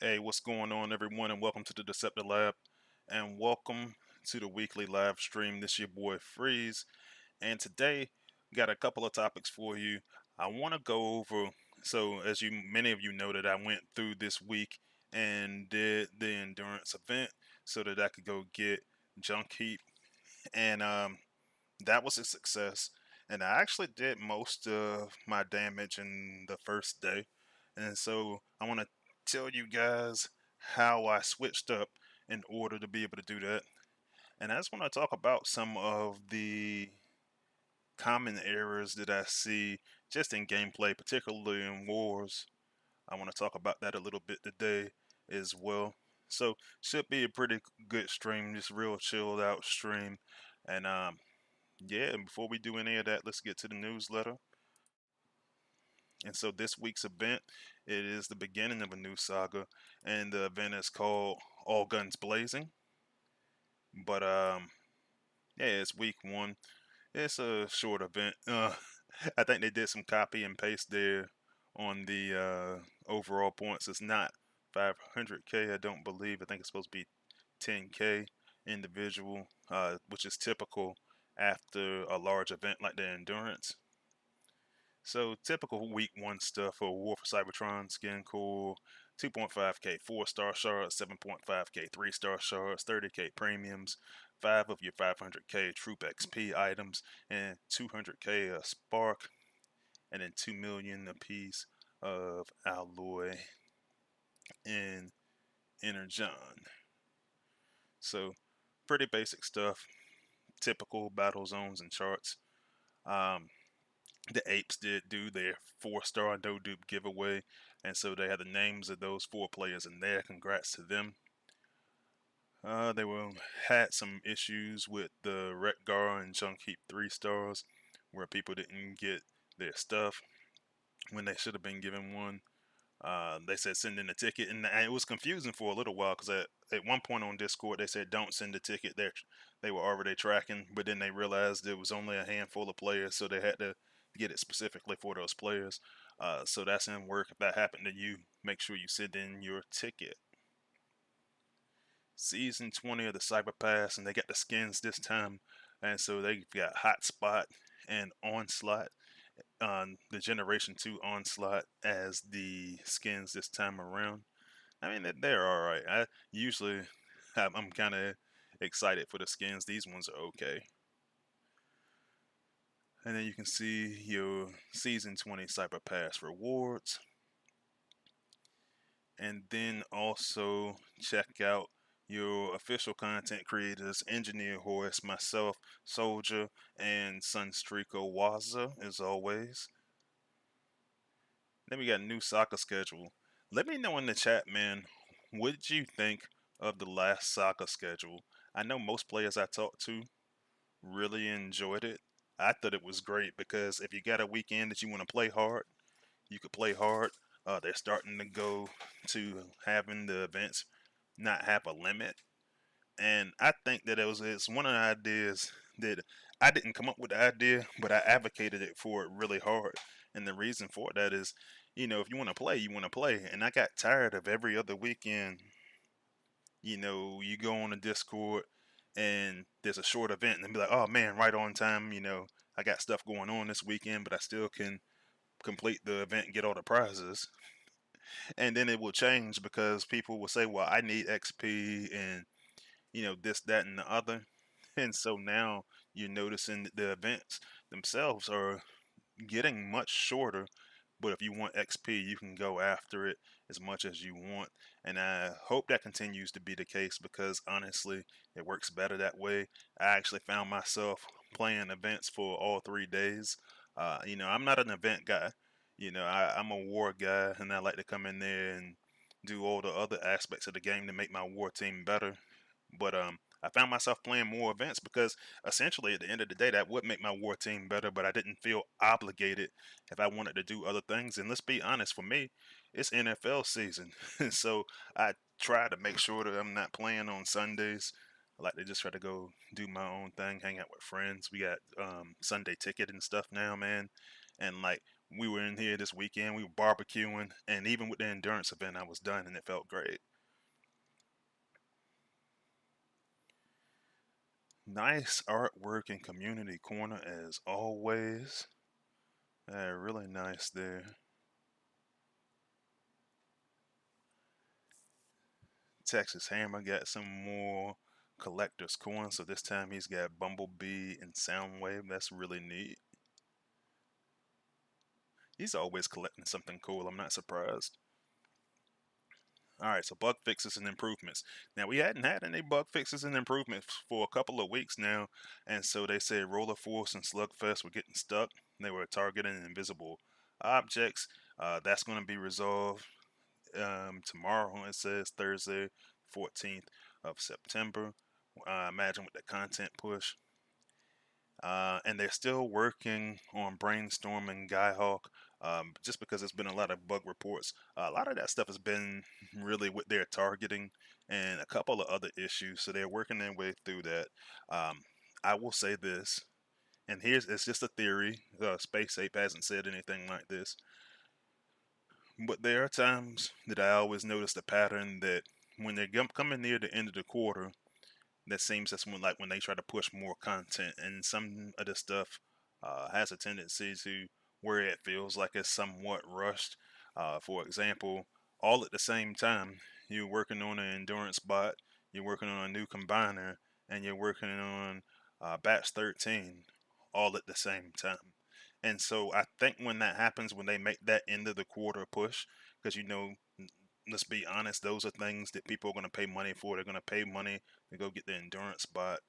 Hey, what's going on, everyone, and welcome to the Deceptilab, and welcome to the weekly live stream. This your boy Freeze, and today got a couple of topics for you. I want to go over. So, as many of you know, that I went through this week and did the endurance event so that I could go get junk heap, and that was a success. And I actually did most of my damage in the first day, and so I want to tell you guys how I switched up in order to be able to do that. And I just want to talk about some of the common errors that I see just in gameplay, particularly in wars. I want to talk about that a little bit today as well. So should be a pretty good stream, just real chilled out stream. And yeah, and before we do any of that, let's get to the newsletter. And so this week's event, it is the beginning of a new saga, and the event is called All Guns Blazing. But yeah, it's week one. It's a short event. I think they did some copy and paste there on the overall points. It's not 500k, I don't believe. I think it's supposed to be 10k individual, which is typical after a large event like the endurance. So typical week one stuff for War for Cybertron, Skin Core, 2.5k 4-star shards, 7.5k 3-star shards, 30k premiums, 5 of your 500k troop XP items, and 200k a spark, and then 2 million a piece of alloy and energon. So pretty basic stuff, typical battle zones and charts. The apes did do their 4-star no dupe giveaway, and so they had the names of those 4 players in there. Congrats to them. They had some issues with the Retgar and Junk Heap 3-stars, where people didn't get their stuff when they should have been given one. They said send in a ticket, and it was confusing for a little while because at one point on Discord they said don't send a ticket. They were already tracking, but then they realized it was only a handful of players, so they had to get it specifically for those players. So that's in work. If that happened to you, make sure you send in your ticket. Season 20 of the Cyber Pass, and they got the skins this time, and so they've got Hotspot and Onslaught, the Generation 2 Onslaught as the skins this time around. I mean, they're alright. I'm kind of excited for the skins. These ones are okay. And then you can see your Season 20 Cyber Pass rewards. And then also check out your official content creators, Engineer Horace, myself, Soldier, and Sunstreaker Waza, as always. Then we got a new soccer schedule. Let me know in the chat, man, what did you think of the last soccer schedule? I know most players I talked to really enjoyed it. I thought it was great because if you got a weekend that you want to play hard, you could play hard. They're starting to go to having the events not have a limit, and I think that it's one of the ideas that I didn't come up with the idea, but I advocated it for it really hard. And the reason for that is, if you want to play, you want to play. And I got tired of every other weekend. You go on a Discord and there's a short event and be like, oh man, right on time. I got stuff going on this weekend, but I still can complete the event and get all the prizes. And then it will change because people will say, well, I need XP and, this, that, and the other. And so now you're noticing that the events themselves are getting much shorter, but if you want XP, you can go after it as much as you want. And I hope that continues to be the case because honestly, it works better that way. I actually found myself playing events for all 3 days. I'm not an event guy. I'm a war guy, and I like to come in there and do all the other aspects of the game to make my war team better. But I found myself playing more events because essentially at the end of the day that would make my war team better, but I didn't feel obligated if I wanted to do other things. And let's be honest, for me, it's NFL season. So I try to make sure that I'm not playing on Sundays. I like to just try to go do my own thing, hang out with friends. We got Sunday ticket and stuff now, man. And like we were in here this weekend, we were barbecuing, and even with the endurance event, I was done and it felt great. Nice artwork and community corner as always. Really nice there. Texas Hammer got some more collector's coins, so this time he's got Bumblebee and Soundwave. That's really neat. He's always collecting something cool. I'm not surprised. All right, so bug fixes and improvements. Now we hadn't had any bug fixes and improvements for a couple of weeks now, and so they said Roller Force and Slugfest were getting stuck. They were targeting invisible objects. That's going to be resolved tomorrow. It says Thursday, 14th of September. Imagine with the content push. And they're still working on brainstorming Skyhawk. Just because there's been a lot of bug reports, a lot of that stuff has been really with their targeting and a couple of other issues. So they're working their way through that. Um, I will say this, and here's it's just a theory. Space Ape hasn't said anything like this, but there are times that I always notice the pattern that when they're coming near the end of the quarter, that seems that's when they try to push more content, and some of the stuff has a tendency to where it feels like it's somewhat rushed. For example, all at the same time, you're working on an endurance bot, you're working on a new combiner, and you're working on batch 13 all at the same time. And so I think when that happens, when they make that end of the quarter push, because let's be honest, those are things that people are going to pay money for. They're going to pay money to go get the endurance spot.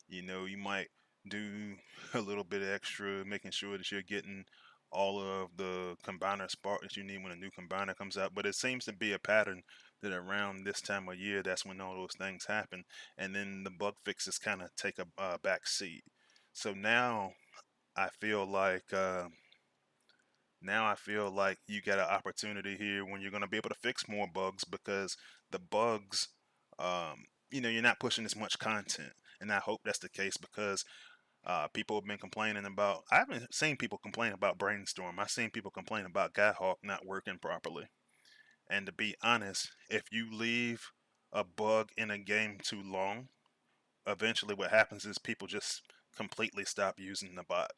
You might do a little bit extra, making sure that you're getting all of the combiner spark that you need when a new combiner comes out. But it seems to be a pattern that around this time of year, that's when all those things happen. And then the bug fixes kind of take a back seat. So I feel like uh, now I feel like you got an opportunity here when you're going to be able to fix more bugs because the bugs, you're not pushing as much content. And I hope that's the case because people have been complaining about. I haven't seen people complain about Brainstorm. I've seen people complain about Skyhawk not working properly. And to be honest, if you leave a bug in a game too long, eventually what happens is people just completely stop using the bot.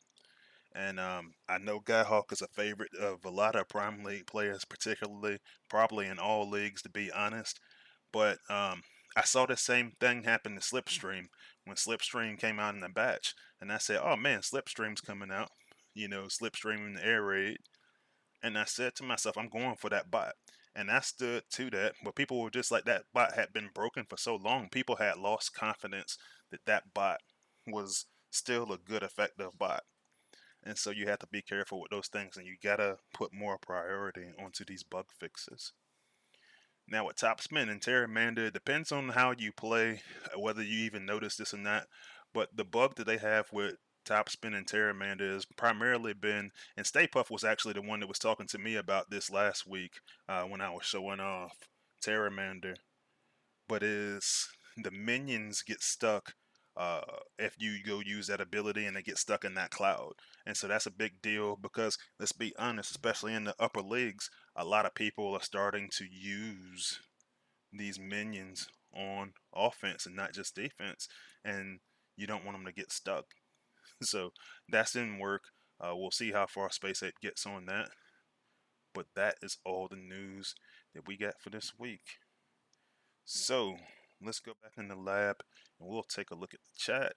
And I know Skyhawk is a favorite of a lot of Prime League players, particularly probably in all leagues, to be honest. But I saw the same thing happen to Slipstream when Slipstream came out in the batch, and I said, "Oh man, Slipstream's coming out." Slipstream in the air raid, and I said to myself, "I'm going for that bot." And I stood to that, but people were just like that bot had been broken for so long. People had lost confidence that that bot was still a good, effective bot. And so you have to be careful with those things, and you gotta put more priority onto these bug fixes. Now, with Topspin and Terramander, it depends on how you play, whether you even notice this or not. But the bug that they have with Topspin and Terramander has primarily been, and Stay Puft was actually the one that was talking to me about this last week when I was showing off Terramander. But is the minions get stuck if you go use that ability and they get stuck in that cloud. And so that's a big deal because let's be honest, especially in the upper leagues, a lot of people are starting to use these minions on offense and not just defense, and you don't want them to get stuck. So that's in work. We'll see how far Space 8 gets on that. But that is all the news that we got for this week. So let's go back in the lab and we'll take a look at the chat.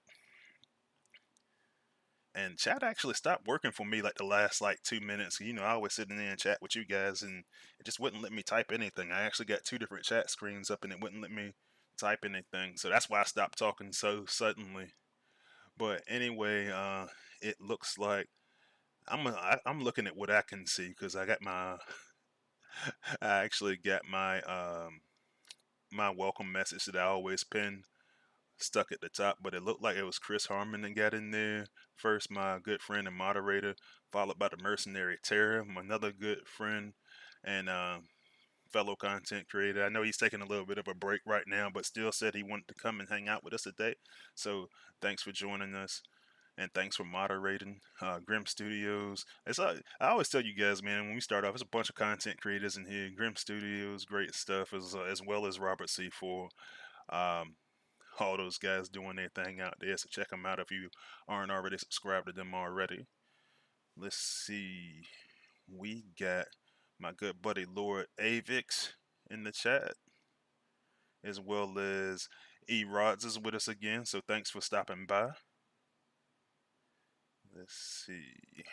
And chat actually stopped working for me like the last like 2 minutes. You know, I was sitting there and chat with you guys and it just wouldn't let me type anything. I actually got two different chat screens up and it wouldn't let me type anything. So that's why I stopped talking so suddenly. But anyway, it looks like I'm looking at what I can see because I got my I actually got my welcome message that I always pin stuck at the top, but it looked like it was Chris Harmon that got in there first, my good friend and moderator, followed by the mercenary Terra, another good friend and fellow content creator. I know he's taking a little bit of a break right now, but still said he wanted to come and hang out with us today. So thanks for joining us. And thanks for moderating, Grim Studios. I always tell you guys, man, when we start off, it's a bunch of content creators in here. Grim Studios, great stuff, as well as Robert C4. Um, all those guys doing their thing out there. So check them out if you aren't already subscribed to them already. Let's see. We got my good buddy Lord Avix in the chat, as well as E Rods is with us again. So thanks for stopping by. Let's see.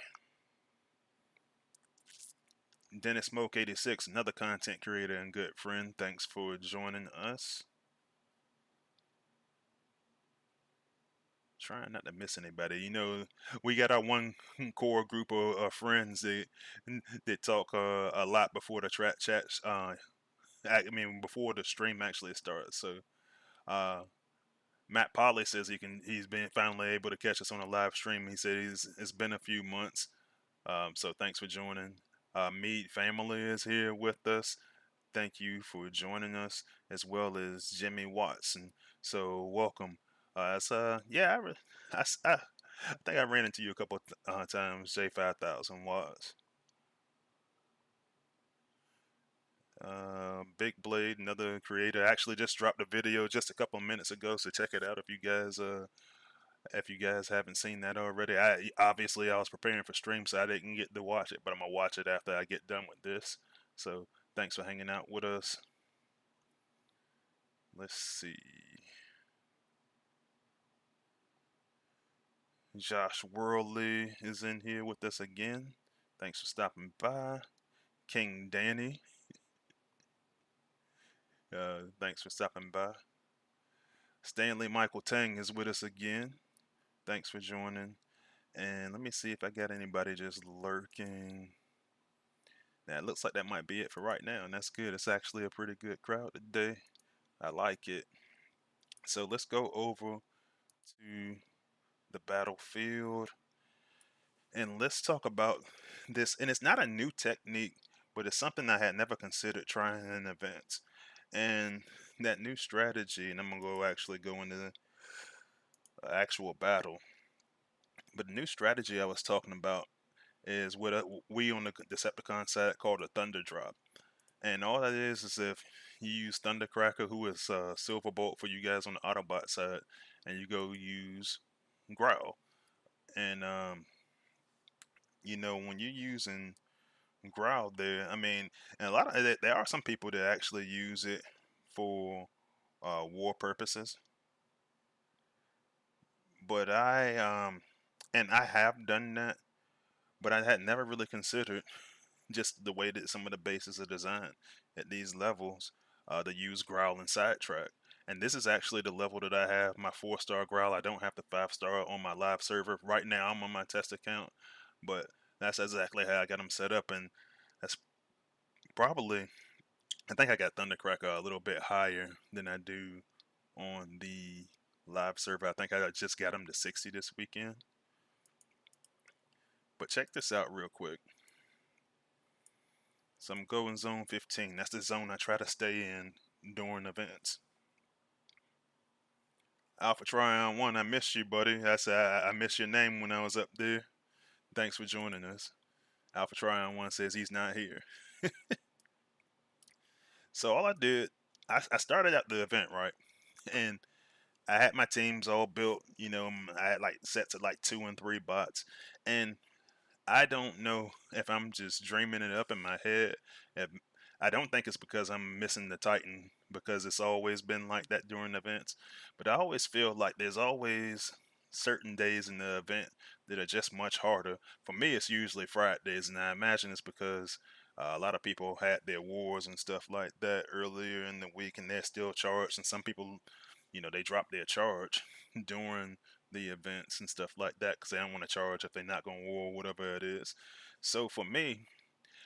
Dennis Smoke 86, another content creator and good friend. Thanks for joining us. Trying not to miss anybody. You know, we got our one core group of friends that talk a lot before the chats. I mean, before the stream actually starts. So, uh, Matt Polly says he's been finally able to catch us on a live stream. He said it's been a few months. So thanks for joining. Mead family is here with us. Thank you for joining us, as well as Jimmy Watson. So welcome. Yeah, I think I ran into you a couple times. J5000 Watts. Big Blade, another creator, actually just dropped a video just a couple minutes ago. So check it out if you guys haven't seen that already. I was preparing for stream, so I didn't get to watch it, but I'm gonna watch it after I get done with this. So thanks for hanging out with us. Let's see. Josh Worley is in here with us again. Thanks for stopping by. King Danny, thanks for stopping by. Stanley Michael Tang is with us again. Thanks for joining. And let me see if I got anybody just lurking. Now, it looks like that might be it for right now, and that's good. It's actually a pretty good crowd today. I like it. So let's go over to the battlefield and let's talk about this. And it's not a new technique, but it's something I had never considered trying in events. And that new strategy, and I'm gonna go into the actual battle. But the new strategy I was talking about is what we on the Decepticon side call the Thunder Drop. And all that is if you use Thundercracker, who is Silverbolt for you guys on the Autobot side, and you go use Growl. And you know, when you're using Growl there, I mean, and a lot of there are some people that actually use it for war purposes. But and I have done that, but I had never really considered just the way that some of the bases are designed at these levels to use Growl and Sidetrack. And this is actually the level that I have my 4-star Growl. I don't have the 5-star on my live server. Right now, I'm on my test account, but that's exactly how I got them set up. And that's probably, I think I got Thundercracker a little bit higher than I do on the live server. I think I just got him to 60 this weekend. But check this out real quick. So I'm going zone 15. That's the zone I try to stay in during events. Alpha Tryon 1, I missed you, buddy. I said I missed your name when I was up there. Thanks for joining us. Alpha Tryon 1 says he's not here. So all I did, I started at the event, right? And I had my teams all built. I had like sets of like 2 and 3 bots. And I don't know if I'm just dreaming it up in my head. If, I don't think it's because I'm missing the Titan, because it's always been like that during events. But I always feel like there's always certain days in the event that are just much harder. For me, it's usually Fridays, and I imagine it's because a lot of people had their wars and stuff like that earlier in the week, and they're still charged. And some people, they drop their charge during the events and stuff like that because they don't want to charge if they're not going to war or whatever it is. So for me,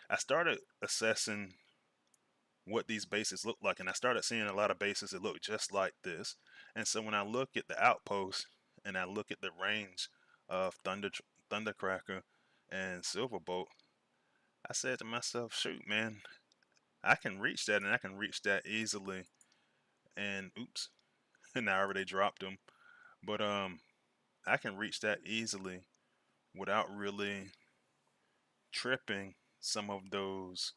I started assessing what these bases look like, and I started seeing a lot of bases that look just like this. And so when I look at the outpost and I look at the range of Thundercracker and Silverbolt, I said to myself, shoot, man, I can reach that, and I can reach that easily. And oops, and I already dropped them. But I can reach that easily without really tripping some of those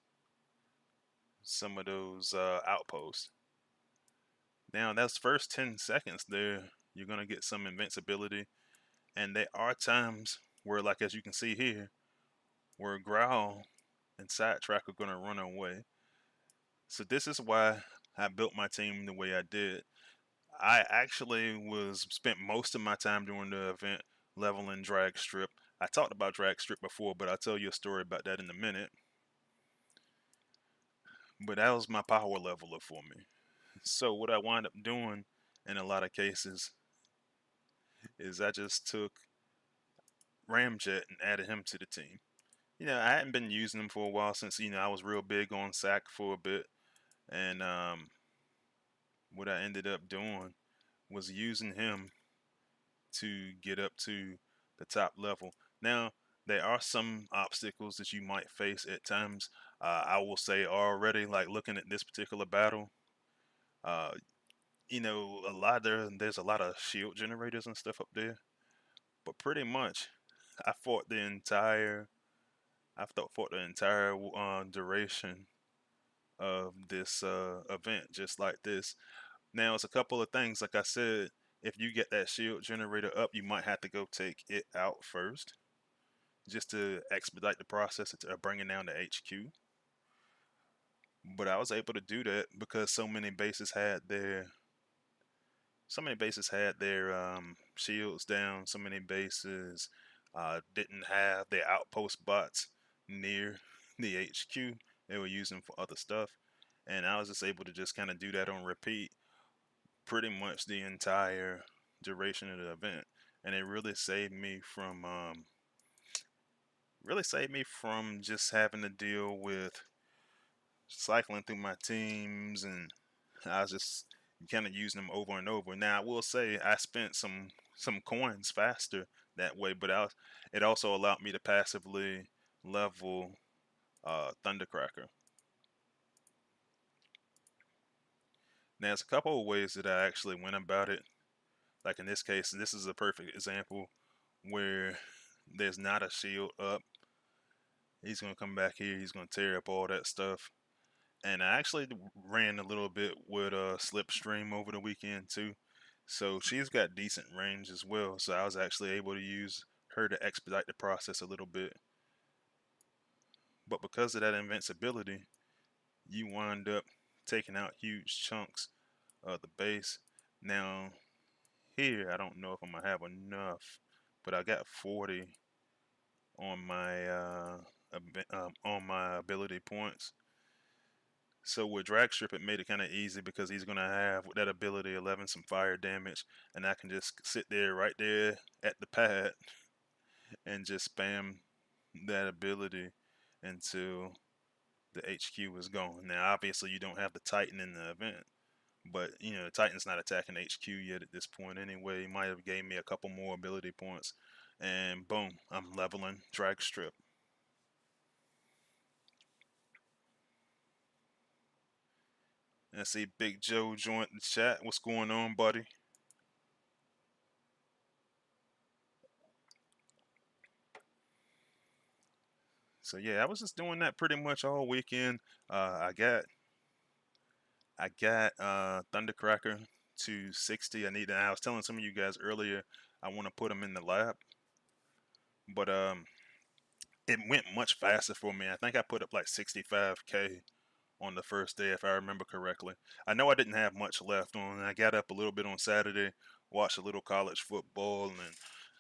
outposts. Now that's first 10 seconds there. You're gonna get some invincibility, and there are times where, like as you can see here, where Growl and Sidetrack are gonna run away. So this is why I built my team the way I did. I actually was spent most of my time during the event leveling Drag Strip. I talked about Drag Strip before, but I'll tell you a story about that in a minute. But that was my power leveler for me. So what I wound up doing in a lot of cases is I just took Ramjet and added him to the team. I hadn't been using him for a while since I was real big on sack for a bit, and what I ended up doing was using him to get up to the top level. Now there are some obstacles that you might face at times. I will say already, like looking at this particular battle, uh, there's a lot of shield generators and stuff up there. But pretty much, I fought the entire fought the entire duration of this event just like this. Now it's a couple of things. Like I said, if you get that shield generator up, you might have to go take it out first, just to expedite the process of bringing down the HQ. But I was able to do that because so many bases had their shields down. So many bases didn't have their outpost bots near the HQ. They were using for other stuff, and I was just able to just kind of do that on repeat, pretty much the entire duration of the event, and it really saved me from just having to deal with cycling through my teams, and I was just kind of using them over and over. Now I will say I spent some coins faster that way, but it also allowed me to passively level Thundercracker. Now there's a couple of ways that I actually went about it. Like in this case, this is a perfect example where there's not a shield up. He's gonna come back here. He's gonna tear up all that stuff. And I actually ran a little bit with Slipstream over the weekend too. So she's got decent range as well. So I was actually able to use her to expedite the process a little bit. But because of that invincibility, you wind up taking out huge chunks of the base. Now, here, I don't know if I'm going to have enough, but I got 40 on my ability points. So with drag strip, it made it kind of easy because he's gonna have with that ability 11 some fire damage, and I can just sit there right there at the pad and just spam that ability until the HQ is gone. Now, obviously, you don't have the Titan in the event, but the Titan's not attacking HQ yet at this point anyway. He might have gave me a couple more ability points, and boom, I'm leveling drag strip. And I see Big Joe joined the chat. What's going on, buddy? So yeah, I was just doing that pretty much all weekend. I got Thundercracker to 60. I was telling some of you guys earlier I want to put them in the lab, but it went much faster for me. I think I put up like 65K on the first day, if I remember correctly. I know I didn't have much left on. I got up a little bit on Saturday, watched a little college football, and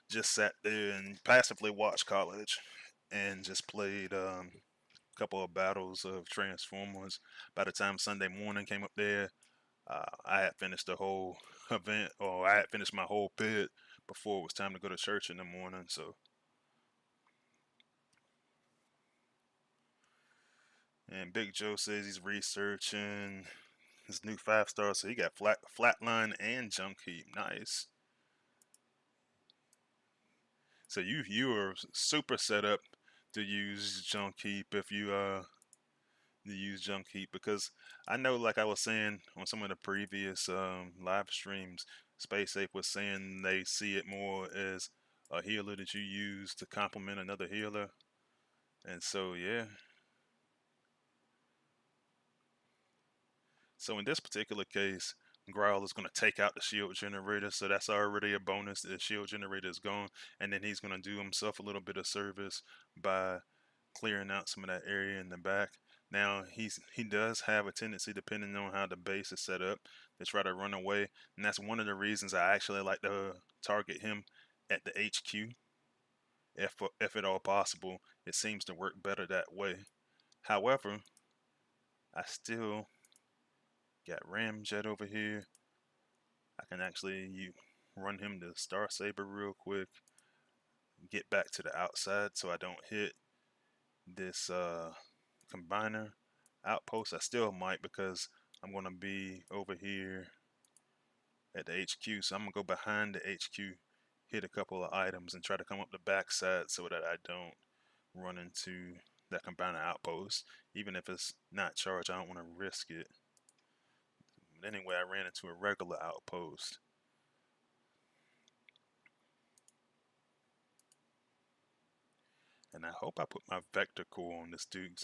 just sat there and passively watched college, and just played a couple of battles of Transformers. By the time Sunday morning came up there, I had finished the whole event, or I had finished my whole bit before it was time to go to church in the morning. So, and Big Joe says he's researching his new 5 stars, so he got flatline and junk heap. Nice. So you are super set up to use junk heap if you use junk heap, because I know, like I was saying on some of the previous live streams, Space Safe was saying they see it more as a healer that you use to complement another healer, and so yeah. So in this particular case, Growl is going to take out the shield generator, so that's already a bonus. The shield generator is gone, and then he's going to do himself a little bit of service by clearing out some of that area in the back. Now he does have a tendency, depending on how the base is set up, to try to run away, and that's one of the reasons I actually like to target him at the HQ, if at all possible. It seems to work better that way. However, I still got Ramjet over here. I can actually run him to Star Saber real quick, get back to the outside so I don't hit this combiner outpost. I still might, because I'm going to be over here at the HQ, so I'm going to go behind the HQ, hit a couple of items, and try to come up the backside so that I don't run into that combiner outpost. Even if it's not charged, I don't want to risk it. But anyway, I ran into a regular outpost. And I hope I put my vector core on this dude,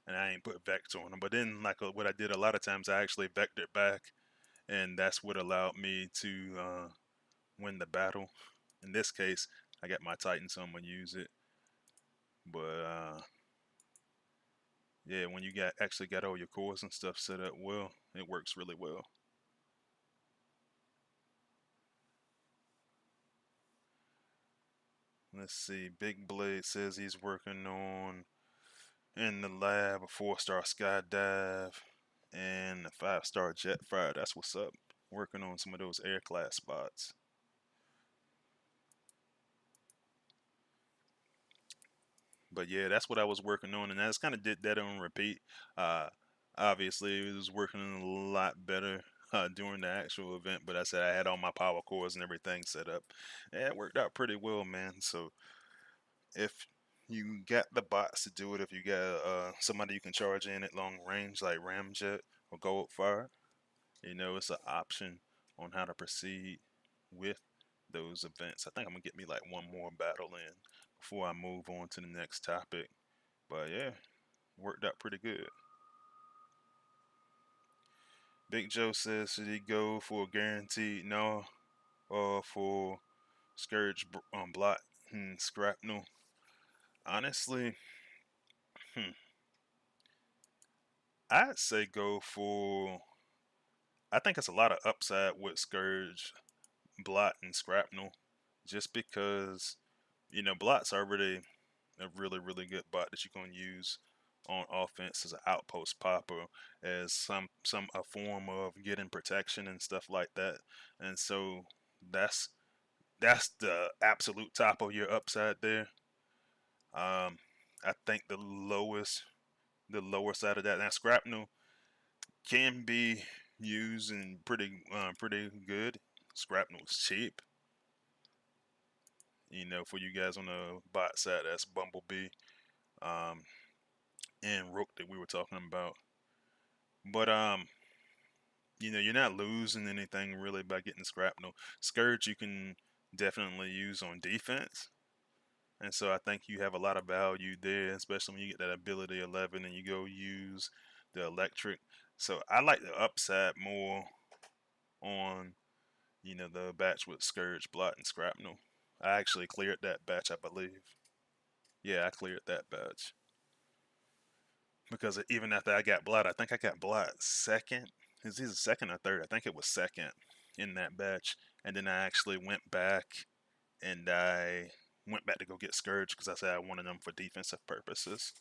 and I ain't put vector on him. But then, like what I did a lot of times, I actually vectored back, and that's what allowed me to win the battle. In this case, I got my Titan, so I'm gonna use it. But yeah, when you actually got all your cores and stuff set up well, it works really well. Let's see. Big Blade says he's working on in the lab a 4-star skydive and a 5-star jet fire. That's what's up. Working on some of those air class spots. But yeah, that's what I was working on, and I just kind of did that on repeat. Uh, Obviously, it was working a lot better during the actual event, but I said I had all my power cores and everything set up. Yeah, it worked out pretty well, man. So if you got the bots to do it, if you got somebody you can charge in at long range like Ramjet or Goldfire, it's an option on how to proceed with those events. I think I'm gonna get me like one more battle in before I move on to the next topic. But yeah, worked out pretty good. Big Joe says, should he go for a guaranteed no, or for Scourge Blot and Scrapnel? Honestly, hmm, I'd say go for. I think it's a lot of upside with Scourge, Blot, and Scrapnel, just because Blot's already a really really good bot that you're gonna use on offense as an outpost popper, as some a form of getting protection and stuff like that. And so that's that's the absolute top of your upside there. I think the lower side of that, now Scrapnel can be used and pretty good. Scrapnel is cheap. For you guys on the bot side, that's Bumblebee, um, and Rook that we were talking about. But you're not losing anything really by getting Scrapnel. Scourge you can definitely use on defense. And so I think you have a lot of value there, especially when you get that ability 11 and you go use the electric. So I like the upside more on, the batch with Scourge, Blot, and Scrapnel. I actually cleared that batch, I believe. Yeah, I cleared that batch. Because even after I got Blot, I think I got Blot second. Is either second or third? I think it was second in that batch. And then I actually went back and I went back to go get Scourge because I said I wanted them for defensive purposes.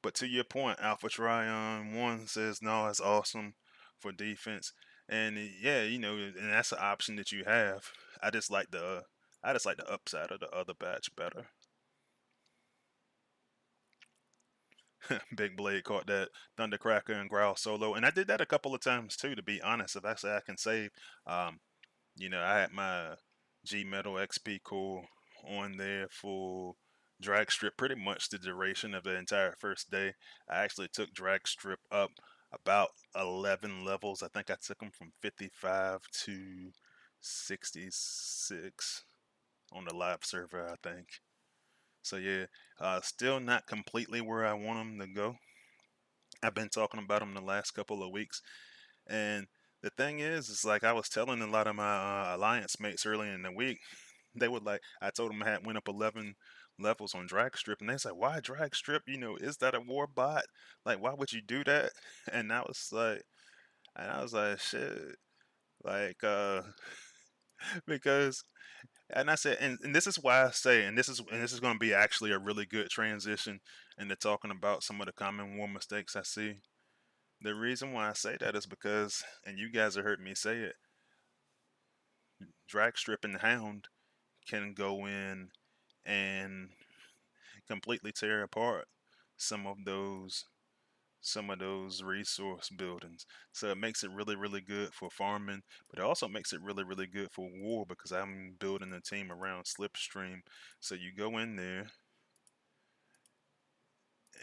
But to your point, Alpha Trion one says no, it's awesome for defense, and yeah, and that's an option that you have. I just like the upside of the other batch better. Big Blade caught that Thundercracker and Growl solo, and I did that a couple of times too. To be honest, if I say I can save, um, I had my G Metal XP core on there for drag strip pretty much the duration of the entire first day. I actually took drag strip up about 11 levels. I think I took them from 55 to 66 on the live server, I think. So yeah, still not completely where I want them to go. I've been talking about them the last couple of weeks, and the thing is like I was telling a lot of my alliance mates early in the week, they would like I told them I had went up 11 levels on drag strip, and they said, "Why drag strip? Is that a war bot? Like, why would you do that?" And I was like, "Shit, like, because." And I said, and this is why I say, and this is going to be actually a really good transition into talking about some of the common war mistakes I see. The reason why I say that is because, and you guys have heard me say it, drag strip and hound can go in and completely tear apart some of those some of those resource buildings. So it makes it really, really good for farming, but it also makes it really, really good for war because I'm building a team around Slipstream. So you go in there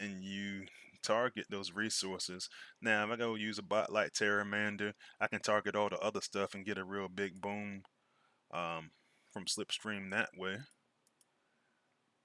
and you target those resources. Now, if I go use a bot like Terramander, I can target all the other stuff and get a real big boom um, from Slipstream that way.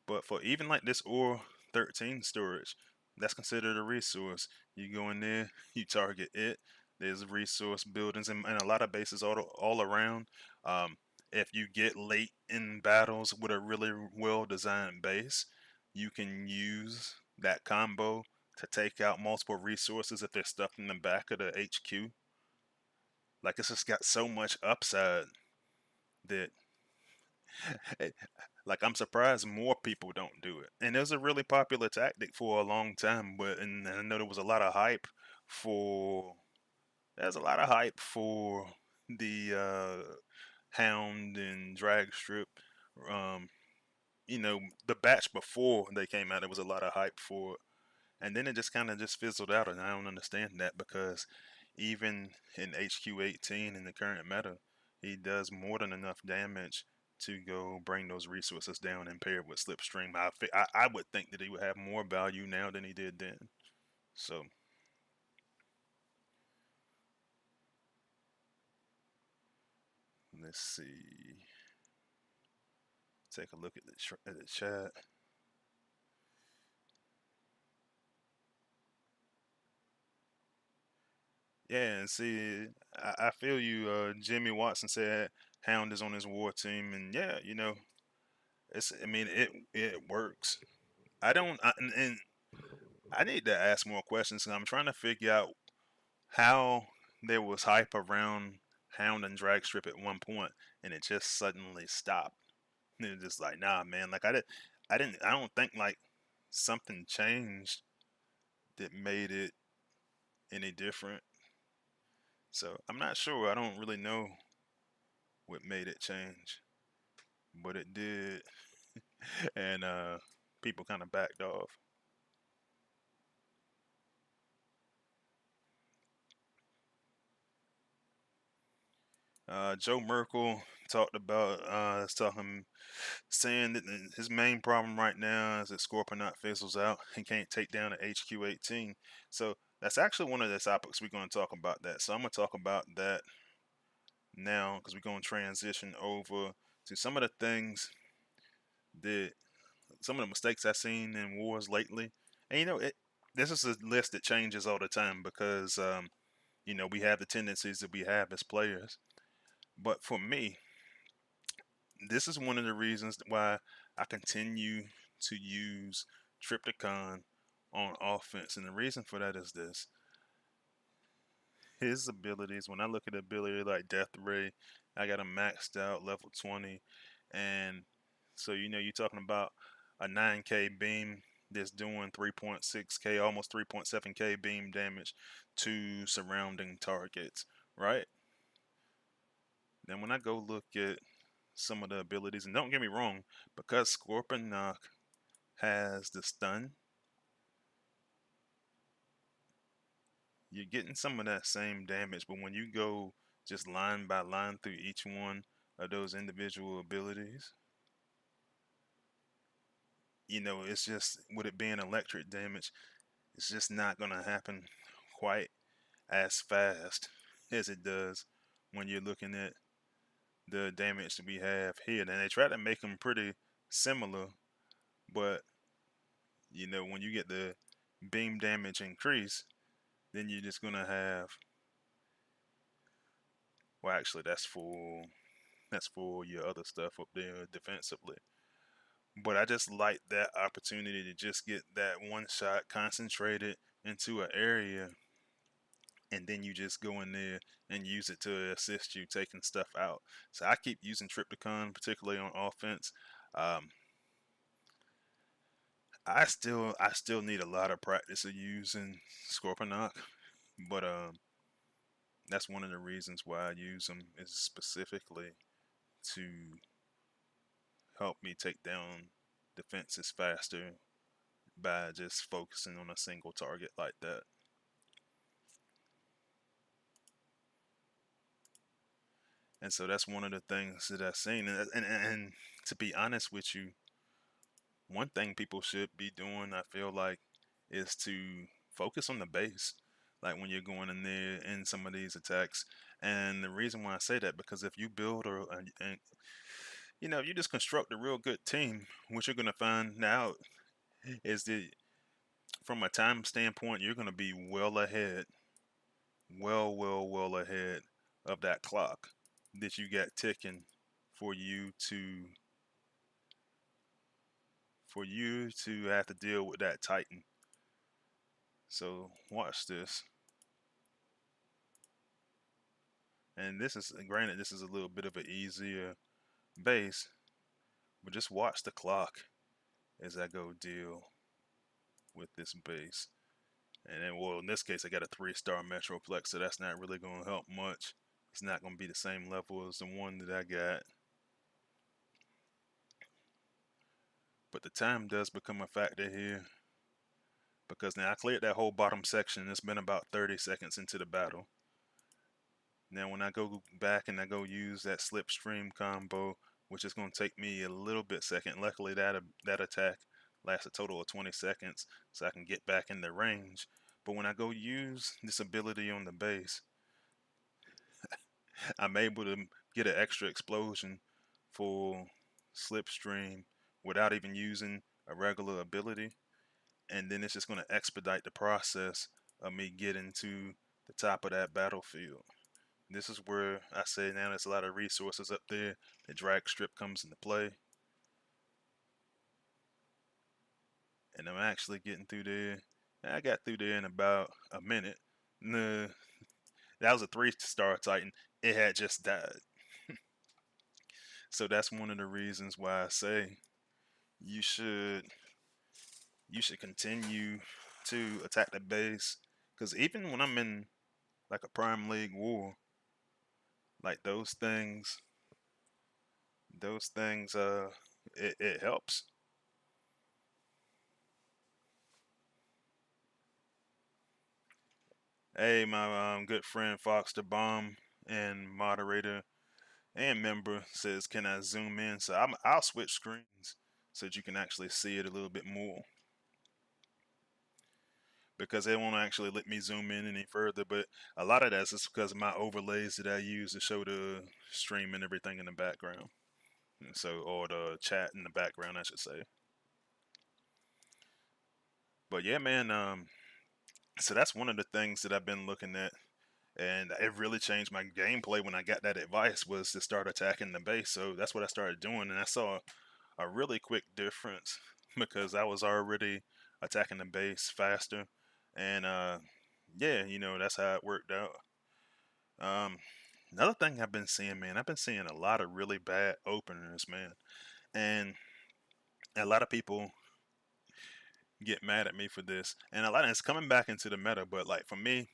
But for even like this ore 13 storage, that's considered a resource. You go in there, you target it. There's resource buildings and a lot of bases all around. Um, if you get late in battles with a really well designed base, you can use that combo to take out multiple resources if they're stuck in the back of the HQ. Like it's just got so much upside that like I'm surprised more people don't do it. And it was a really popular tactic for a long time, but and I know there was a lot of hype for there's a lot of hype for the Hound and Drag Strip. Um, the batch before they came out, there was a lot of hype for it. And then it just kind of just fizzled out, and I don't understand that because even in HQ18 in the current meta, he does more than enough damage to go bring those resources down and pair it with Slipstream. I would think that he would have more value now than he did then. So let's see. Take a look at the chat. Yeah, and see, I feel you. Jimmy Watson said Hound is on his war team, and yeah, I mean, it works. I don't, and I need to ask more questions. And I'm trying to figure out how there was hype around Hound and Drag Strip at one point, and it just suddenly stopped. And it's just like, nah, man. Like I don't think like something changed that made it any different. So I'm not sure. I don't really know what made it change, but it did, and people kind of backed off. Joe Merkel talked about talking saying that his main problem right now is that Scorponok fizzles out and can't take down an HQ18. So that's actually one of the topics we're going to talk about that. So I'm going to talk about that now because we're going to transition over to some of the things. the some of the mistakes I've seen in wars lately. And this is a list that changes all the time because we have the tendencies that we have as players. But for me, this is one of the reasons why I continue to use Tripticon on offense. And the reason for that is this. His abilities, when I look at ability like Death Ray, I got him maxed out level 20. And so, you're talking about a 9k beam that's doing 3.6k, almost 3.7k beam damage to surrounding targets, right? Then when I go look at some of the abilities, and don't get me wrong, because Scorpion Knock has the stun, you're getting some of that same damage. But when you go just line by line through each one of those individual abilities, it's just with it being electric damage, it's just not going to happen quite as fast as it does when you're looking at the damage that we have here. And they try to make them pretty similar, but when you get the beam damage increase, then you're just gonna have. Well, actually, that's for your other stuff up there defensively. But I just like that opportunity to just get that one shot concentrated into an area, and then you just go in there and use it to assist you taking stuff out. So I keep using Tripticon, particularly on offense. Um, I still need a lot of practice of using Scorponok, but that's one of the reasons why I use them is specifically to help me take down defenses faster by just focusing on a single target like that. And so that's one of the things that I've seen. And to be honest with you, one thing people should be doing, I feel like, is to focus on the base. Like when you're going in there in some of these attacks. And the reason why I say that, because if you build and if you just construct a real good team, what you're going to find out is that from a time standpoint, you're going to be well ahead, well ahead of that clock that you got ticking for you to have to deal with that Titan. So watch this. And this is granted, this is a little bit of an easier base, but just watch the clock as I go deal with this base. And then, well, in this case, I got a 3-star Metroplex, so that's not really going to help much. It's not going to be the same level as the one that I got. But the time does become a factor here, because now I cleared that whole bottom section. It's been about 30 seconds into the battle. Now when I go back and I go use that slipstream combo, which is going to take me a little bit second. Luckily that attack lasts a total of 20 seconds, so I can get back in the range. But when I go use this ability on the base, I'm able to get an extra explosion for slipstream without even using a regular ability. And then it's just going to expedite the process of me getting to the top of that battlefield. This is where I say now there's a lot of resources up there. The drag strip comes into play. And I'm actually getting through there. I got through there in about a minute. Nah, that was a 3-star Titan. It had just died. So that's one of the reasons why I say you should continue to attack the base. Because even when I'm in like a Prime League war, like those things it helps. Hey, my good friend Fox the Bomb and moderator and member says, "Can I zoom in?" So I'll switch screens so that you can actually see it a little bit more, because they won't actually let me zoom in any further. But a lot of that's just because of my overlays that I use to show the stream and everything in the background. So, or the chat in the background, I should say. But yeah, man. So that's one of the things that I've been looking at, and it really changed my gameplay when I got that advice was to start attacking the base. So that's what I started doing, and I saw a really quick difference because I was already attacking the base faster, and yeah, that's how it worked out. Um, Another thing I've been seeing, man, I've been seeing a lot of really bad openers, man, and a lot of people get mad at me for this, and a lot of it's coming back into the meta. But like for me,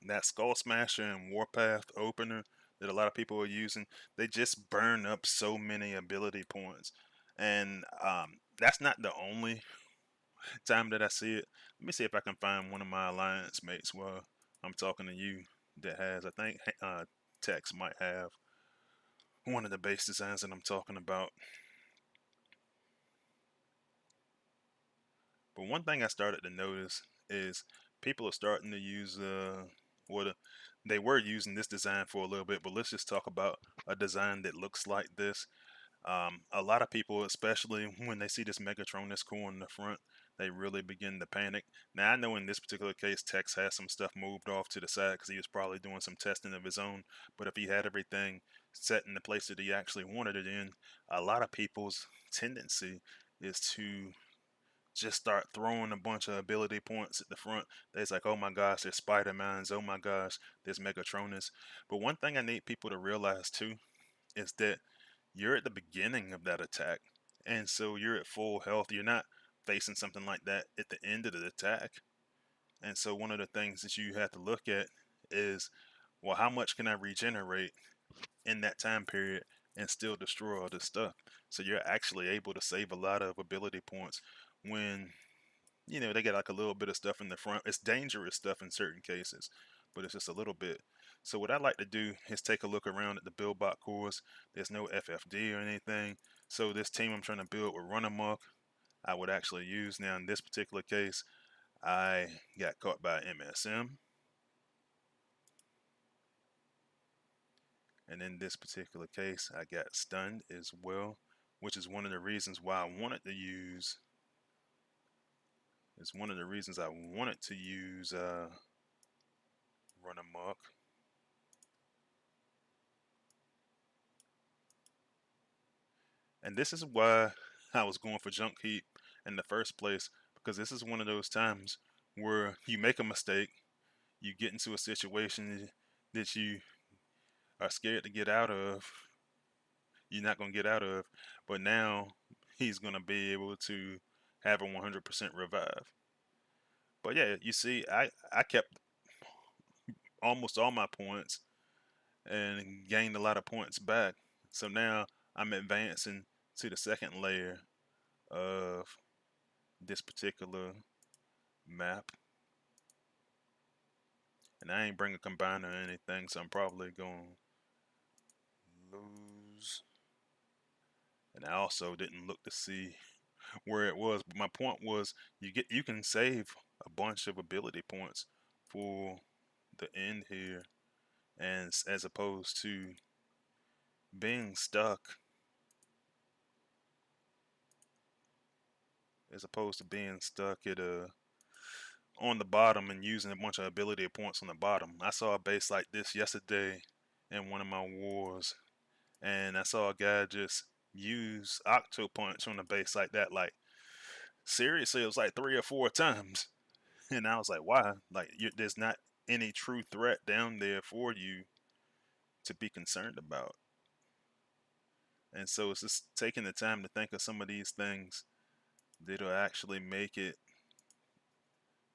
that Skull Smasher and Warpath opener that a lot of people are using, they just burn up so many ability points, and that's not the only time that I see it. Let me see if I can find one of my alliance mates while I'm talking to you that has. I think Tex might have one of the base designs that I'm talking about. But one thing I started to notice is people are starting to use they were using this design for a little bit, but let's just talk about a design that looks like this. A lot of people, especially when they see this Megatronus core in the front, they really begin to panic. Now, I know in this particular case, Tex has some stuff moved off to the side because he was probably doing some testing of his own. But if he had everything set in the place that he actually wanted it in, a lot of people's tendency is to just start throwing a bunch of ability points at the front. There's like, oh my gosh, there's Spider-Mans. Oh my gosh, there's Megatronus. But one thing I need people to realize too is that you're at the beginning of that attack. And so you're at full health. You're not facing something like that at the end of the attack. And so one of the things that you have to look at is, well, how much can I regenerate in that time period and still destroy all this stuff? So you're actually able to save a lot of ability points when they get like a little bit of stuff in the front. It's dangerous stuff in certain cases, but it's just a little bit. So what I like to do is take a look around at the build bot cores. There's no FFD or anything. So this team I'm trying to build with run amok, I would actually use. Now in this particular case, I got caught by MSM. And in this particular case, I got stunned as well, which is one of the reasons why I wanted to use. It's one of the reasons I wanted to use run amok. And this is why I was going for junk heap in the first place, because this is one of those times where you make a mistake, you get into a situation that you are scared to get out of, you're not going to get out of, but now he's going to be able to have a 100% revive. But yeah, you see, I kept almost all my points and gained a lot of points back. So now I'm advancing to the second layer of this particular map. And I ain't bring a combiner or anything, so I'm probably going to lose. And I also didn't look to see where it was. But my point was, you can save a bunch of ability points for the end here, and as opposed to being stuck, at a on the bottom and using a bunch of ability points on the bottom. I saw a base like this yesterday in one of my wars, and I saw a guy just use Octo Punch on the base like that. Like seriously, it was like 3 or 4 times, and I was like, why? Like there's not any true threat down there for you to be concerned about. And so it's just taking the time to think of some of these things that'll actually make it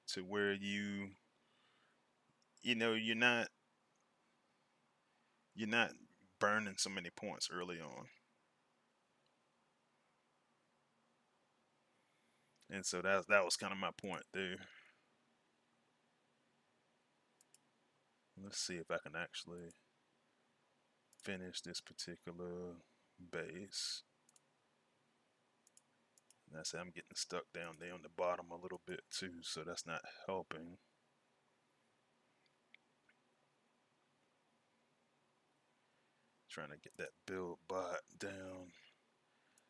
to where you're not burning so many points early on. And so that was kind of my point there. Let's see if I can actually finish this particular base. And I say I'm getting stuck down there on the bottom a little bit too, so that's not helping. Trying to get that build bot down.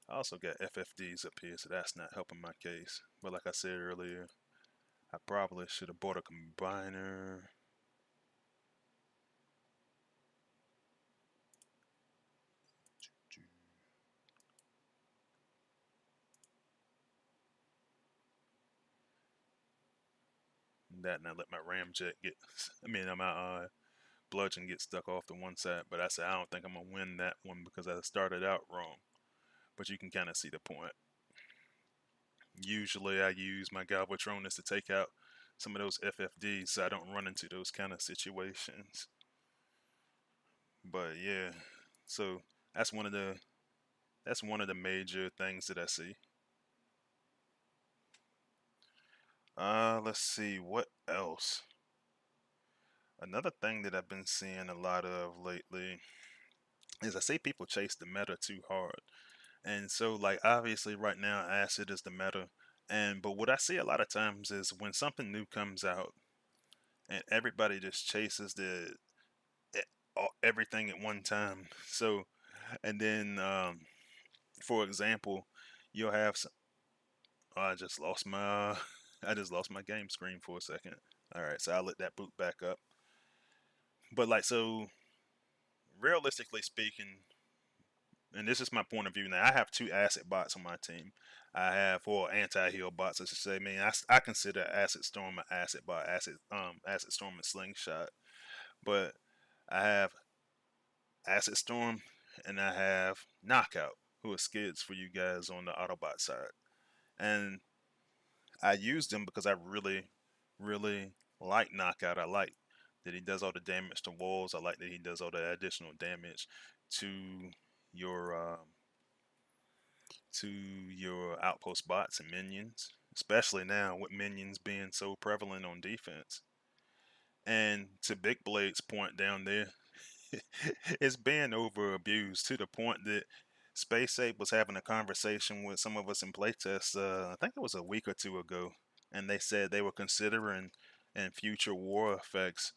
I also got FFDs up here, so that's not helping my case. But like I said earlier, I probably should have bought a combiner. That and I let my ramjet get, my bludgeon get stuck off to one side. But I said I don't think I'm gonna win that one because I started out wrong. But you can kind of see the point. Usually I use my Galvatronus to take out some of those FFDs so I don't run into those kind of situations. But yeah, so that's one of the major things that I see. Let's see what else. Another thing that I've been seeing a lot of lately is I see people chase the meta too hard. And so like obviously right now acid is the meta. And but what I see a lot of times is when something new comes out and everybody just chases everything at one time. So and then for example, you'll have some, oh, I just lost my I just lost my game screen for a second. All right, so I'll let that boot back up. But like so realistically speaking, and this is my point of view now. I have two acid bots on my team. I have four anti-heal bots. I should say. I mean, I consider Acid Storm an acid bot, Acid Storm and Slingshot. But I have Acid Storm and I have Knockout, who are skids for you guys on the Autobot side. And I use them because I really, really like Knockout. I like that he does all the damage to walls. I like that he does all the additional damage to your to your outpost bots and minions, especially now with minions being so prevalent on defense. And to Big Blade's point down there, it's being over abused to the point that Space Ape was having a conversation with some of us in playtest. I think it was a week or two ago, and they said they were considering in future war effects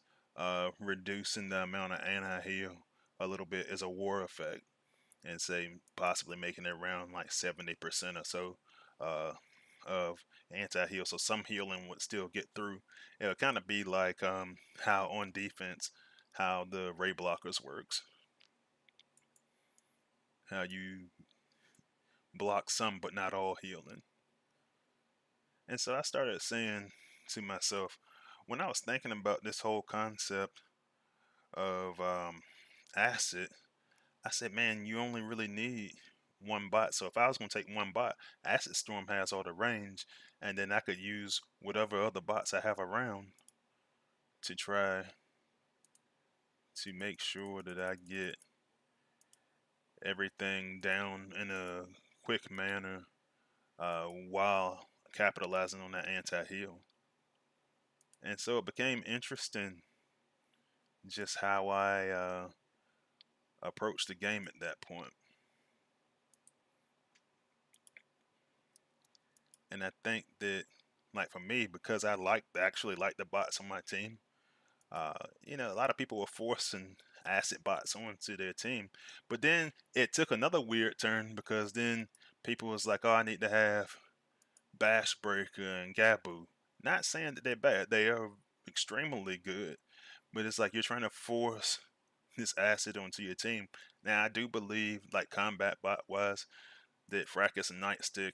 reducing the amount of anti-heal a little bit as a war effect and say possibly making it around like 70% or so uh, of anti-heal. So some healing would still get through. It'll kind of be like how on defense, how the ray blockers works. How you block some but not all healing. And so I started saying to myself, when I was thinking about this whole concept of acid, I said, man, you only really need one bot. So if I was going to take one bot, Acid Storm has all the range, and then I could use whatever other bots I have around to try to make sure that I get everything down in a quick manner while capitalizing on that anti-heal. And so it became interesting just how I approached the game at that point. And I think that, like for me, because I actually like the bots on my team, a lot of people were forcing acid bots onto their team. But then it took another weird turn because then people was like, oh, I need to have Bash Breaker and Gabu. Not saying that they're bad, they are extremely good. But it's like you're trying to force this acid onto your team. Now, I do believe, like combat bot wise, that Fracas and Nightstick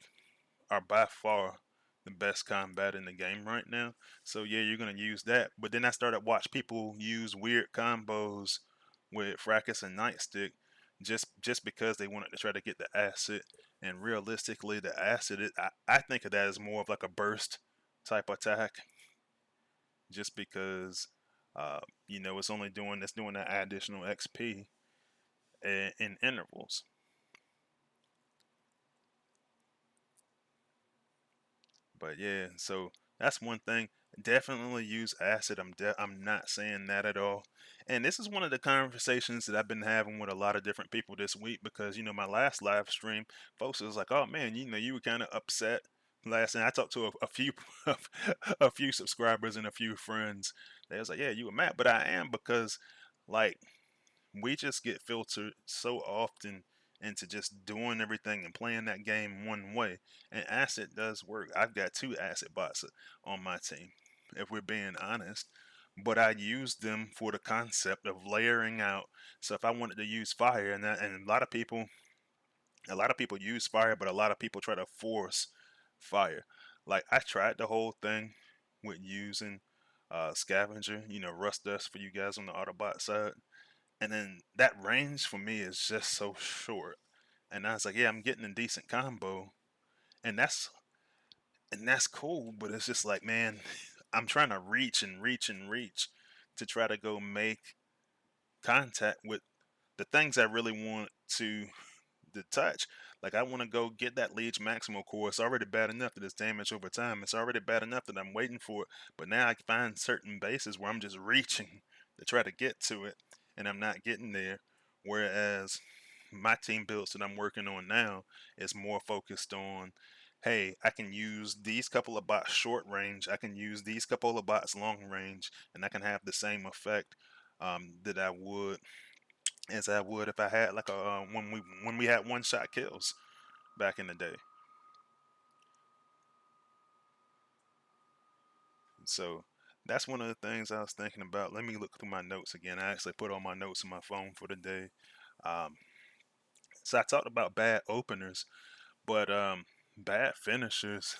are by far the best combat in the game right now. So yeah, you're gonna use that. But then I started watch people use weird combos with Fracas and Nightstick just because they wanted to try to get the acid. And realistically, the acid, I think of that as more of like a burst type attack, just because it's doing that additional XP in intervals. But yeah, so that's one thing. Definitely use acid. I'm not saying that at all. And this is one of the conversations that I've been having with a lot of different people this week because my last live stream, folks was like, "Oh man, you were kind of upset last." And I talked to a few a few subscribers and a few friends. They was like, "Yeah, you were mad," but I am because like we just get filtered so often into just doing everything and playing that game one way. And Acid does work. I've got two Acid bots on my team, if we're being honest. But I use them for the concept of layering out. So if I wanted to use fire, and a lot of people use fire, but a lot of people try to force fire. Like I tried the whole thing with using scavenger, rust dust for you guys on the Autobot side, and then that range for me is just so short. And I was like, yeah, I'm getting a decent combo, and that's cool, but it's just like, man, I'm trying to reach and reach and reach to try to go make contact with the things I really want to touch. Like I want to go get that Liege Maximal core. It's already bad enough that it's damage over time. It's already bad enough that I'm waiting for it. But now I find certain bases where I'm just reaching to try to get to it, and I'm not getting there. Whereas my team builds that I'm working on now is more focused on, hey, I can use these couple of bots short range. I can use these couple of bots long range, and I can have the same effect that I would as I would if I had like a when we had one shot kills back in the day. So that's one of the things I was thinking about. Let me look through my notes again. I actually put all my notes in my phone for the day. Um, so I talked about bad openers, but bad finishers.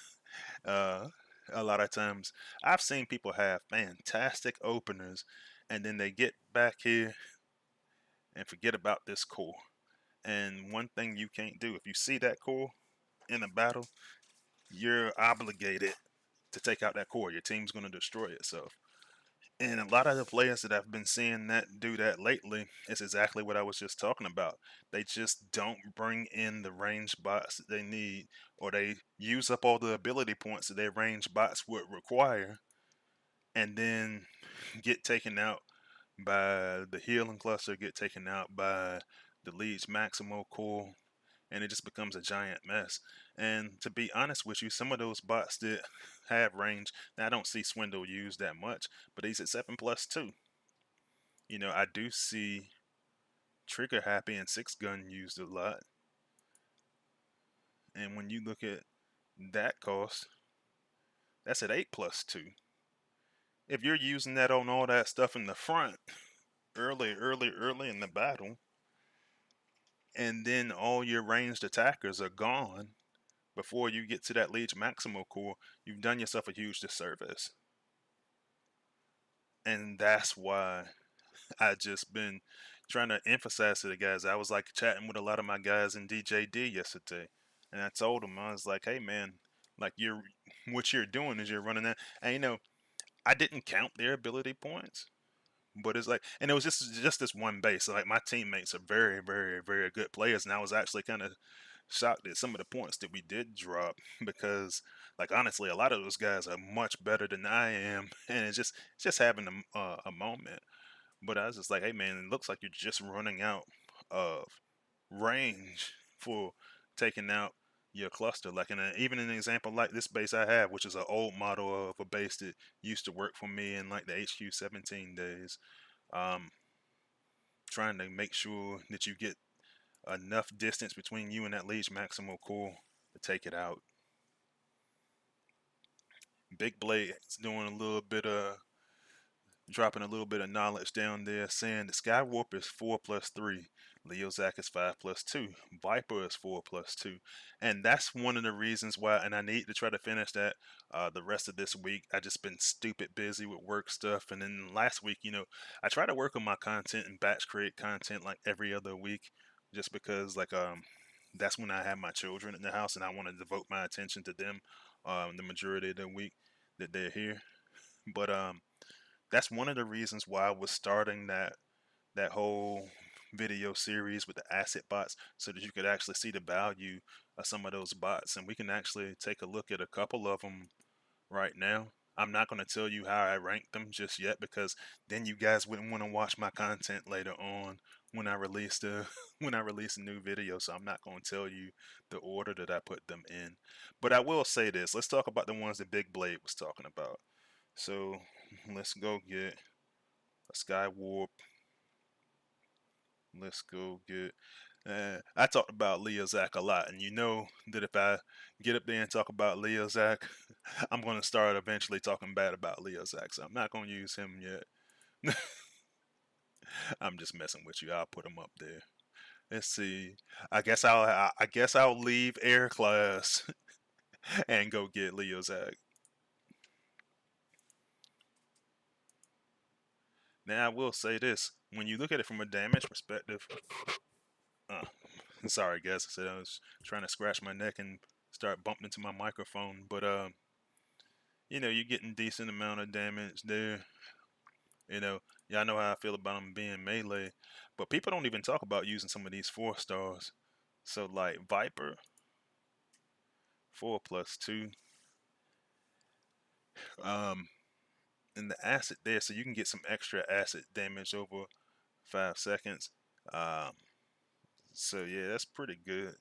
Uh, a lot of times I've seen people have fantastic openers, and then they get back here and forget about this core. And one thing you can't do, if you see that core in a battle, you're obligated to take out that core. Your team's going to destroy itself. And a lot of the players that I've been seeing that do that lately is exactly what I was just talking about. They just don't bring in the range bots that they need, or they use up all the ability points that their range bots would require, and then get taken out by the healing cluster, get taken out by the Leech Maximal core, and it just becomes a giant mess. And to be honest with you, some of those bots that have range, now I don't see Swindle used that much, but he's at 7+2. I do see Trigger Happy and Six Gun used a lot. And when you look at that cost, that's at 8+2. If you're using that on all that stuff in the front, early in the battle, and then all your ranged attackers are gone before you get to that Liege Maximal core, you've done yourself a huge disservice. And that's why I just been trying to emphasize to the guys. I was like chatting with a lot of my guys in DJD yesterday, and I told them, I was like, "Hey man, like what you're doing is you're running that." And I didn't count their ability points, but it's like, and it was just this one base. So like my teammates are very, very, very good players, and I was actually kind of shocked at some of the points that we did drop because, like, honestly, a lot of those guys are much better than I am, and it's just having a moment. But I was just like, hey man, it looks like you're just running out of range for taking out your cluster. Like even an example like this base I have, which is an old model of a base that used to work for me in like the HQ17 days. Um, Trying to make sure that you get enough distance between you and that Liege Maximal core to take it out. Big Blade's doing a little bit of dropping a little bit of knowledge down there, saying the Skywarp is 4+3, Leozak is 5+2, Viper is 4+2, and that's one of the reasons why. And I need to try to finish that the rest of this week. I just been stupid busy with work stuff, and then last week, I try to work on my content and batch create content like every other week, just because that's when I have my children in the house, and I want to devote my attention to them the majority of the week that they're here. But that's one of the reasons why I was starting that whole video series with the asset bots, so that you could actually see the value of some of those bots, and we can actually take a look at a couple of them right now. I'm not going to tell you how I rank them just yet, because then you guys wouldn't want to watch my content later on when I release the when I release a new video. So I'm not going to tell you the order that I put them in, but I will say this. Let's talk about the ones that Big Blade was talking about. So let's go get a Sky Warp let's go get. I talked about Leo Zach a lot, and you know that if I get up there and talk about Leo Zach, I'm going to start eventually talking bad about Leo Zach. So I'm not going to use him yet. I'm just messing with you. I'll put him up there. Let's see. I guess I'll leave air class and go get Leo Zach. Now I will say this: when you look at it from a damage perspective, uh, sorry guys, I said I was trying to scratch my neck and start bumping into my microphone, but you're getting decent amount of damage there. You know, y'all know how I feel about them being melee, but people don't even talk about using some of these 4 stars. So like Viper, 4+2, um, and the acid there, so you can get some extra acid damage over 5 seconds. Um, so yeah, that's pretty good.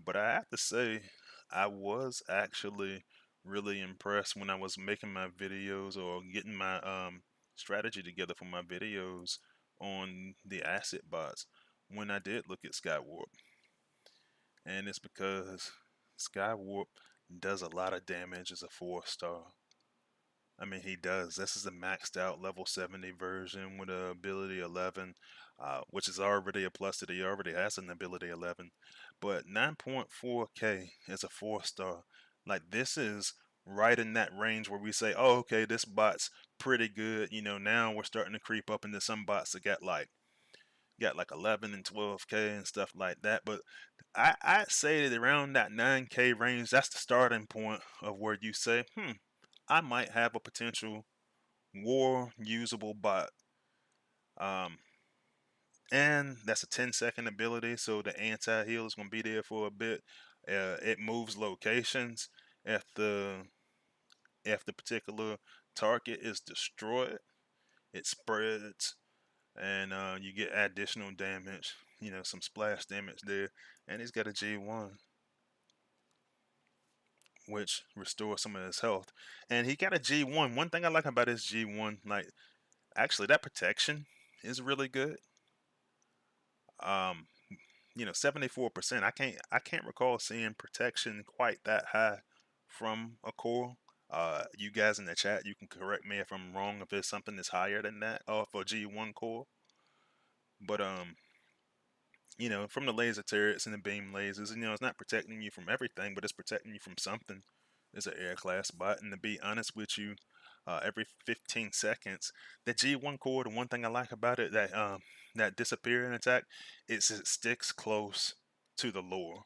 But I have to say, I was actually really impressed when I was making my videos or getting my strategy together for my videos on the acid bots when I did look at Skywarp. And it's because Skywarp does a lot of damage as a 4 star. I mean, he does. This is a maxed out level 70 version with a ability 11, which is already a plus that he already has an ability 11. But 9.4k is a 4 star. Like, this is right in that range where we say, oh, okay, this bot's pretty good. Now we're starting to creep up into some bots that got like 11 and 12k and stuff like that. But I'd say that around that 9k range, that's the starting point of where you say, I might have a potential war usable bot. Um, and that's a 10-second ability, so the anti heal is gonna be there for a bit. It moves locations if the particular target is destroyed. It spreads, and you get additional damage. Some splash damage there, and he's got a G1, which restores some of his health. And he got a G1. One thing I like about his G1, like actually that protection is really good. Um, 74%. I can't recall seeing protection quite that high from a core. You guys in the chat, you can correct me if I'm wrong if there's something that's higher than that for G1 core. But from the laser turrets and the beam lasers, it's not protecting you from everything, but it's protecting you from something. It's an air class bot, and to be honest with you, every 15 seconds, the G1 core, the one thing I like about it that disappearing attack, is it sticks close to the lore,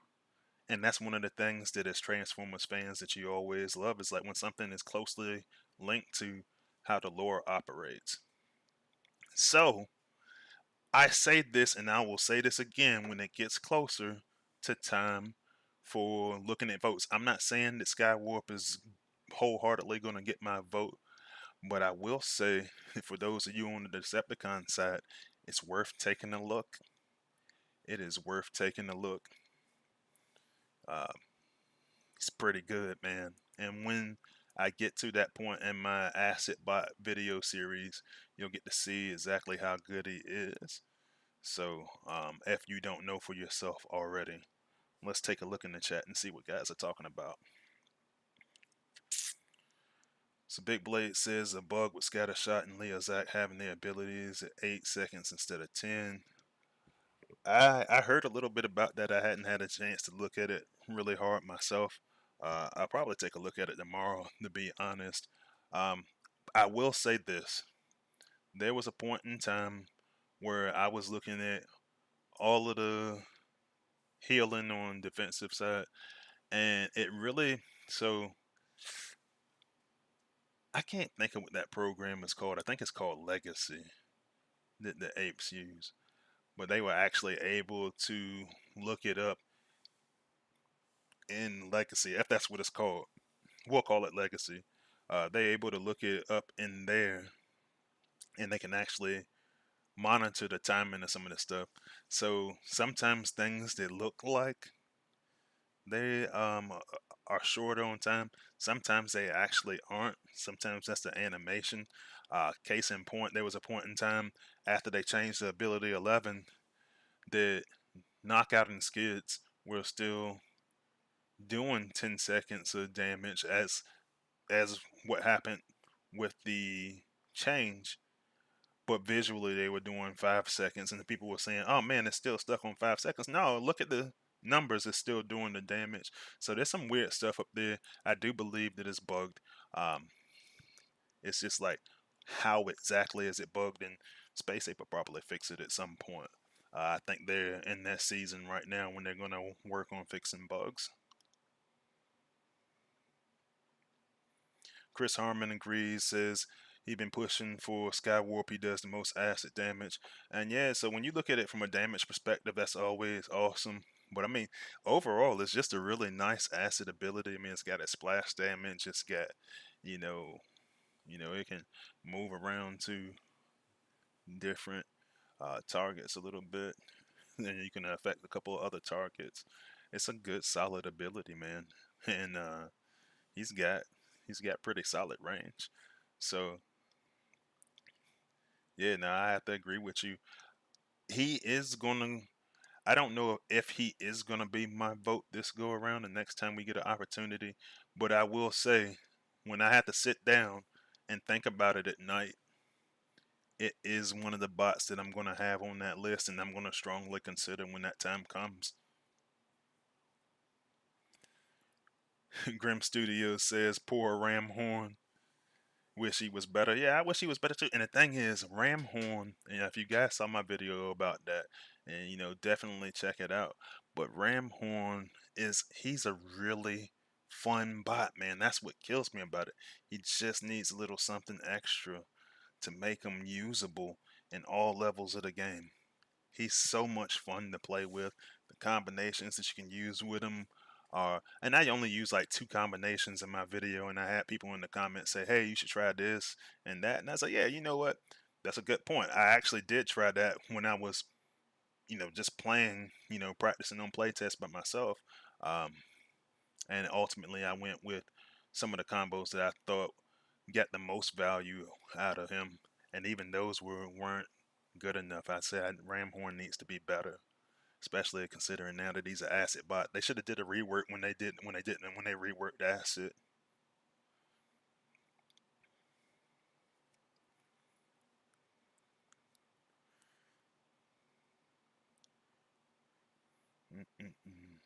and that's one of the things that as Transformers fans that you always love is like when something is closely linked to how the lore operates. So I say this, and I will say this again when it gets closer to time for looking at votes. I'm not saying that Skywarp is wholeheartedly going to get my vote, but I will say, for those of you on the Decepticon side, it's worth taking a look. It is worth taking a look. Uh, it's pretty good, man. And when I get to that point in my Asset Bot video series, you'll get to see exactly how good he is. So, if you don't know for yourself already, let's take a look in the chat and see what guys are talking about. So Big Blade says a bug with Scatter Shot and Leozak having their abilities at 8 seconds instead of 10. I heard a little bit about that. I hadn't had a chance to look at it really hard myself. I'll probably take a look at it tomorrow, to be honest. Um, I will say this. There was a point in time where I was looking at all of the healing on defensive side, and it really, so I can't think of what that program is called. I think it's called Legacy that the apes use. But they were actually able to look it up in Legacy, if that's what it's called. We'll call it Legacy. They're able to look it up in there, and they can actually monitor the timing of some of the stuff. So sometimes things that look like they are short on time. Sometimes they actually aren't. Sometimes that's the animation. Case in point, there was a point in time after they changed the ability 11. that knockout and skids were still doing 10 seconds of damage as what happened with the change, but visually they were doing 5 seconds, and the people were saying, "Oh man, it's still stuck on 5 seconds." No, look at the numbers; it's still doing the damage. So there's some weird stuff up there. I do believe that it's bugged. Um, it's just like how exactly is it bugged, and Space Ape will probably fix it at some point. I think they're in that season right now when they're gonna work on fixing bugs. Chris Harmon agrees, says he been pushing for Skywarp. He does the most acid damage. And yeah, so when you look at it from a damage perspective, that's always awesome. But I mean, overall, it's just a really nice acid ability. I mean, it's got a splash damage. It's got, you know, it can move around to different targets a little bit. And you can affect a couple of other targets. It's a good, solid ability, man. And he's got he's got pretty solid range. So yeah, no, I have to agree with you. He is gonna. I don't know if he is gonna be my vote this go around. The next time we get an opportunity, but I will say, when I have to sit down and think about it at night, it is one of the bots that I'm gonna have on that list, and I'm gonna strongly consider when that time comes. Grim Studios says, "Poor Ram Horn. Wish he was better." Yeah, I wish he was better too. And the thing is, Ramhorn, and if you guys saw my video about that, and definitely check it out. But Ramhorn he's a really fun bot, man. That's what kills me about it. He just needs a little something extra to make him usable in all levels of the game. He's so much fun to play with. The combinations that you can use with him are, and I only use like two combinations in my video, and I had people in the comments say, "Hey, you should try this and that," and I was like, "Yeah, you know what? That's a good point. I actually did try that when I was, just playing, practicing on playtest by myself, um, and ultimately I went with some of the combos that I thought got the most value out of him, and even those weren't good enough. I said Ramhorn needs to be better, especially considering now that he's an acid bot. They should have did a rework when they reworked acid. Mm-mm-mm.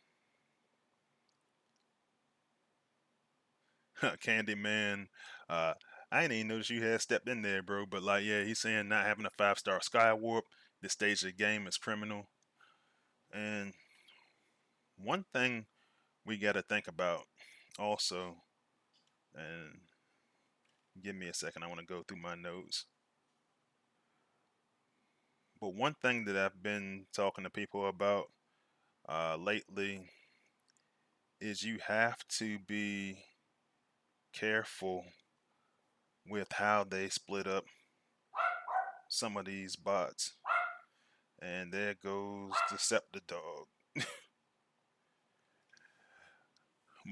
Candyman, uh, I didn't even notice you had stepped in there, bro. But like, yeah, he's saying not having a 5-star Skywarp this stage of the game is criminal. And one thing we got to think about also, and give me a second, I want to go through my notes. But one thing that I've been talking to people about lately is you have to be careful with how they split up some of these bots. And there goes Deceptidog.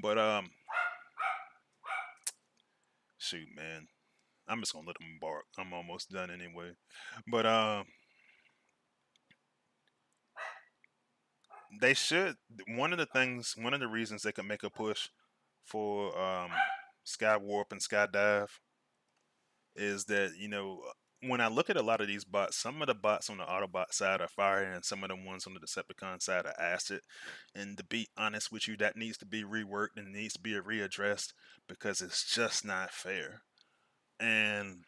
But shoot, man, I'm just gonna let them bark. I'm almost done anyway. But they should. One of the reasons they could make a push for Skywarp and Skydive is that when I look at a lot of these bots, some of the bots on the Autobot side are fire, and some of the ones on the Decepticon side are acid. And to be honest with you, that needs to be reworked and needs to be readdressed because it's just not fair. And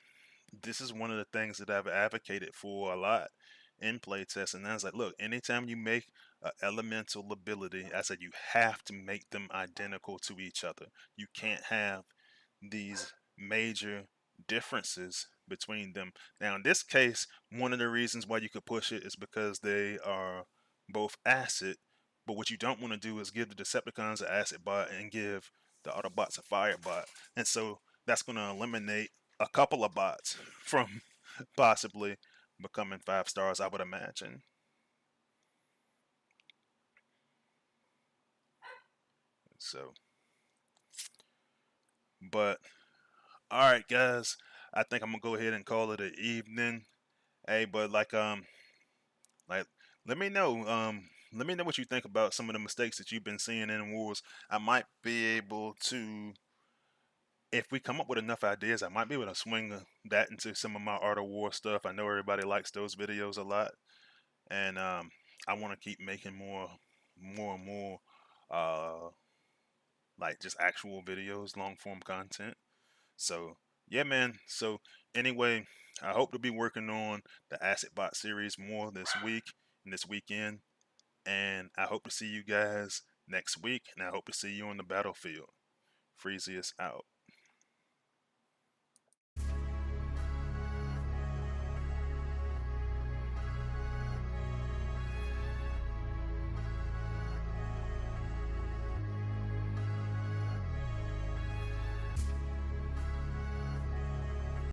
this is one of the things that I've advocated for a lot in playtest, and I was like, look, anytime you make an elemental ability, I said you have to make them identical to each other. You can't have these major differences between them. Now, in this case, one of the reasons why you could push it is because they are both acid. But what you don't want to do is give the Decepticons an acid bot and give the Autobots a fire bot. And so that's going to eliminate a couple of bots from possibly becoming 5 stars, I would imagine. So, but all right, guys, I think I'm gonna go ahead and call it an evening. Hey, but like Let me know. Let me know what you think about some of the mistakes that you've been seeing in wars. I might be able to, if we come up with enough ideas, I might be able to swing that into some of my Art of War stuff. I know everybody likes those videos a lot, and I want to keep making more and more, uh, like just actual videos, long form content. So yeah, man. So anyway, I hope to be working on the Acid Bot series more this week and this weekend, and I hope to see you guys next week, and I hope to see you on the battlefield. Freezy is out.